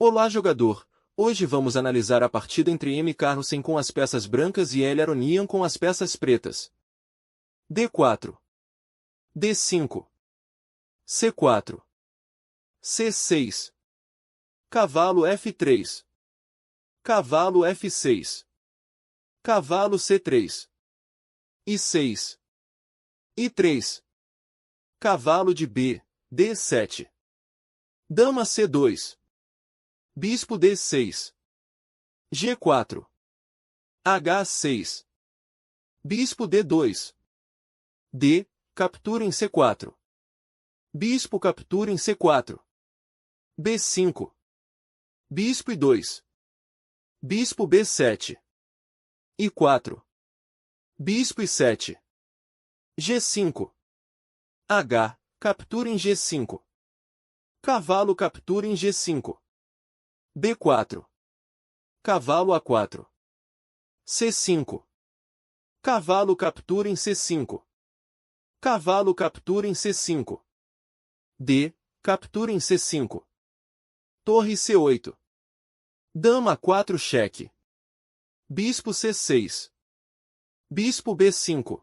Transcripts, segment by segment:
Olá, jogador! Hoje vamos analisar a partida entre M. Carlsen com as peças brancas e L. Aronian com as peças pretas. D4, D5, C4, C6, cavalo F3, cavalo F6, cavalo C3, I6, I3, cavalo de B, D7, dama C2, bispo D6, G4, H6, bispo D2, D, captura em C4, bispo captura em C4, B5, bispo I2, bispo B7, I4, bispo I7, G5, H, captura em G5, cavalo captura em G5, B4, cavalo A4, C5, cavalo captura em C5, cavalo captura em C5, D, captura em C5, torre C8, dama A4 cheque, bispo C6, bispo B5,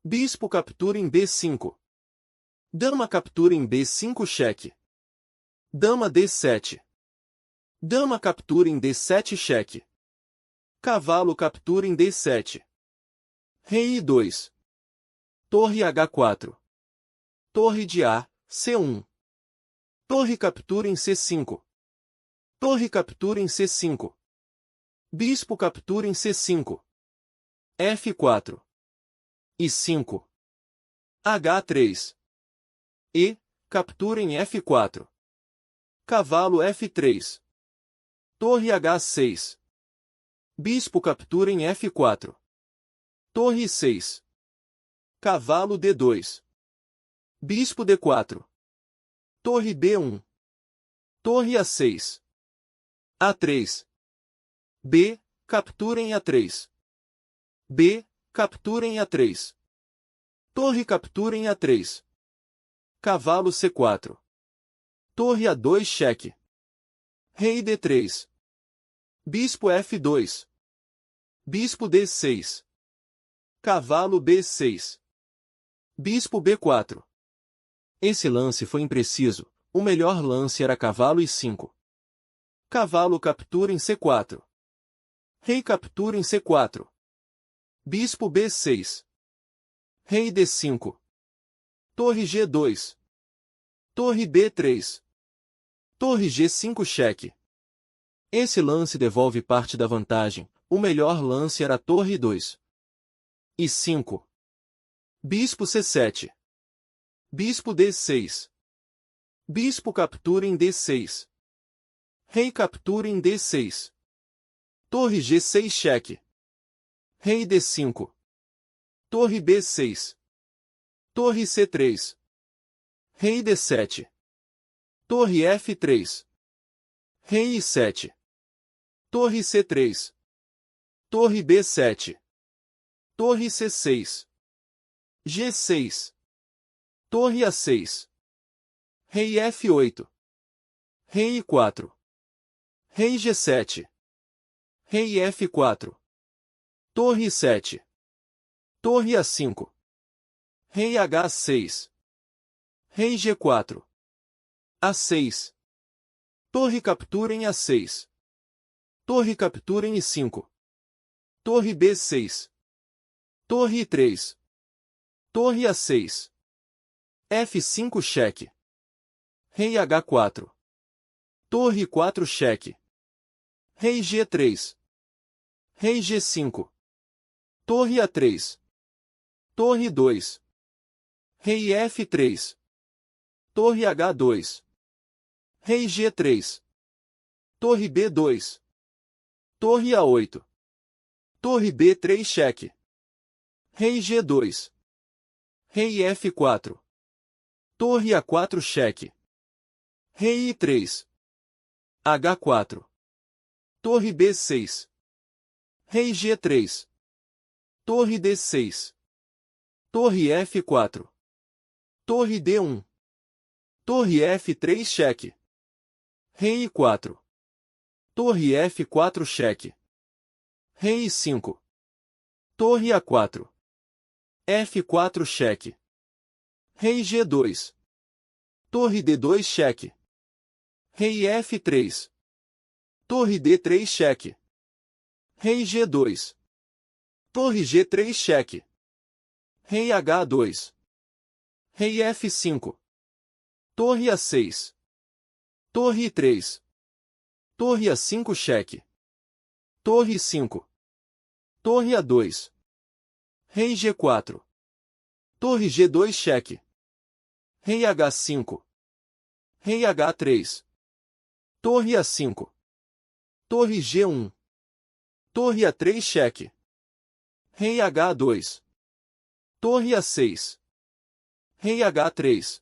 bispo captura em B5, dama captura em B5 cheque, dama D7, dama captura em D7 cheque, cavalo captura em D7, rei I2, torre H4, torre de A, C1, torre captura em C5, torre captura em C5, bispo captura em C5, F4, I5, H3, E, captura em F4, cavalo F3, torre H6, bispo captura em F4, torre 6, cavalo D2, bispo D4, torre B1, torre A6, A3, B, captura em A3, B, captura em A3, torre captura em A3, cavalo C4, torre A2 cheque, rei D3, bispo F2, bispo D6, cavalo B6, bispo B4. Esse lance foi impreciso, o melhor lance era cavalo I5. Cavalo captura em C4. Rei captura em C4. Bispo B6. Rei D5. Torre G2. Torre B3. Torre G5 cheque. Esse lance devolve parte da vantagem, o melhor lance era torre 2. I5. Bispo C7. Bispo D6. Bispo captura em D6. Rei captura em D6. Torre G6 cheque. Rei D5. Torre B6. Torre C3. Rei D7. Torre F3. Rei I7. Torre C3. Torre B7. Torre C6. G6. Torre A6. Rei F8. Rei I4. Rei G7. Rei F4. Torre I7. Torre A5. Rei H6. Rei G4. A6. Torre captura em A6. Torre captura em I5. Torre B6. Torre I3. Torre A6. F5 cheque. Rei H4. Torre 4 cheque. Rei G3. Rei G5. Torre A3. Torre 2. Rei F3. Torre H2. Rei G3. Torre B2. Torre A8. Torre B3 cheque. Rei G2. Rei F4. Torre A4 cheque. Rei I3. H4. Torre B6. Rei G3. Torre D6. Torre F4. Torre D1. Torre F3 cheque. Rei I4. Torre F4 cheque. Rei I5. Torre A4. F4 cheque. Rei G2. Torre D2 cheque. Rei F3. Torre D3 cheque. Rei G2. Torre G3 cheque. Rei H2. Rei F5. Torre A6. Torre I3. Torre A5 cheque. Torre I5. Torre A2. Rei G4. Torre G2 cheque. Rei H5. Rei H3. Torre A5. Torre G1. Torre A3 cheque. Rei H2. Torre A6. Rei H3.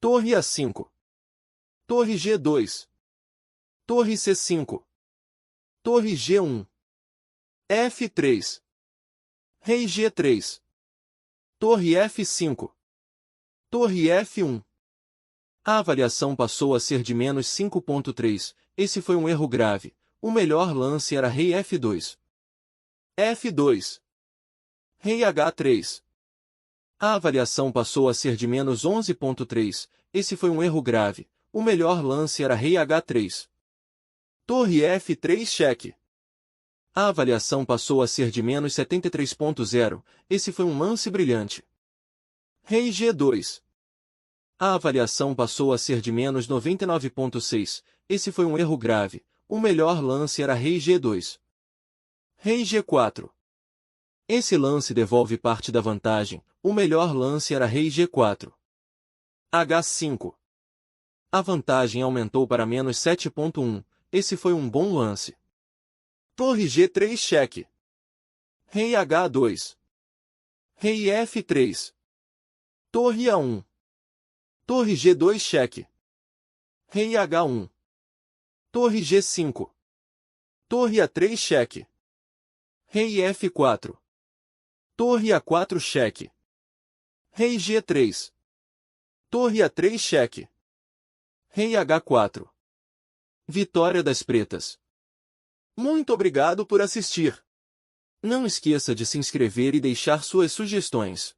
Torre A5. Torre G2. Torre C5. Torre G1. F3. Rei G3. Torre F5. Torre F1. A avaliação passou a ser de menos 5.3. Esse foi um erro grave. O melhor lance era Rei F2. F2. Rei H3. A avaliação passou a ser de menos 11.3. Esse foi um erro grave. O melhor lance era Rei H3. Torre F3 cheque. A avaliação passou a ser de menos 73.0. Esse foi um lance brilhante. Rei G2. A avaliação passou a ser de menos 99.6. Esse foi um erro grave. O melhor lance era Rei G2. Rei G4. Esse lance devolve parte da vantagem. O melhor lance era Rei G4. H5. A vantagem aumentou para menos 7.1. Esse foi um bom lance. Torre G3 cheque. Rei H2. Rei F3. Torre A1. Torre G2 cheque. Rei H1. Torre G5. Torre A3 cheque. Rei F4. Torre A4 cheque. Rei G3. Torre A3 cheque. Rei H4. Vitória das pretas. Muito obrigado por assistir. Não esqueça de se inscrever e deixar suas sugestões.